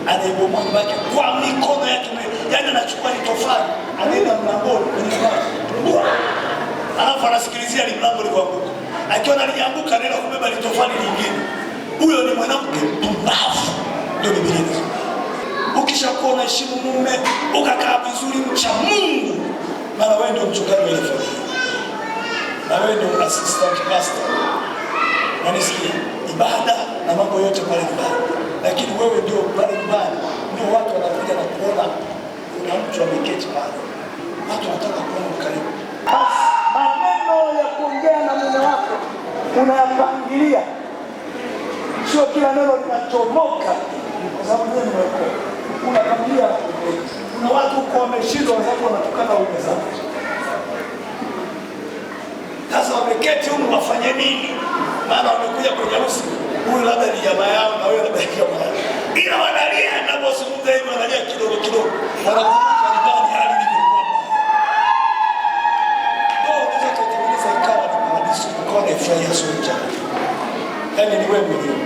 anaibomoa nyumba yake kwa mikono yake, yaani anachukua ni tofali anaenda mlangoni kwenye mlango, alafu anasikilizia ni mlango ulivyoanguka. Akiona lianguka anaenda kubeba litofali lingine. Huyo ni mwanamke mpumbavu, ndio Biblia inasema. Ukishakuwa unaheshimu mume, ukakaa vizuri, mcha Mungu, maana wewe ndio mchungaji wa ile familia, na wewe ndio assistant pastor, na nisikia ibada na mambo yote pale nyumbani, lakini wewe ndio pale nyumbani ndio watu wanakuja na kuona kuna mtu ameketi pale, watu wanataka kuona karibu. Basi maneno ya kuongea na mume wako unayapangilia, sio kila neno linachomoka, kwa sababu wewe ni wako unapangilia. Kuna watu huko wameshindwa, wazazi wanatukana waume zao. Sasa wameketi huko wafanye nini? Maana wamekuja kwenye harusi, huyu labda ni jamaa yao na wewe labda ni jamaa yao, ila wanalia na bosi mmoja hivi, wanalia kidogo kidogo, wanakumbuka nyumbani hali ilivyokuwa. Ndio unaweza kutengeneza ikawa ni paradiso, ukawa na furaha sote. Yaani ni wewe mwenyewe.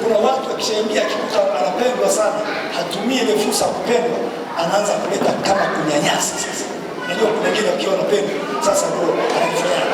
Kuna watu akishaingia akikuta anapendwa sana, hatumii ile fursa kupendwa, anaanza kuleta kama kunyanyasa. Sasa unajua kuna wengine wakiwa wanapendwa, sasa ndio anafanya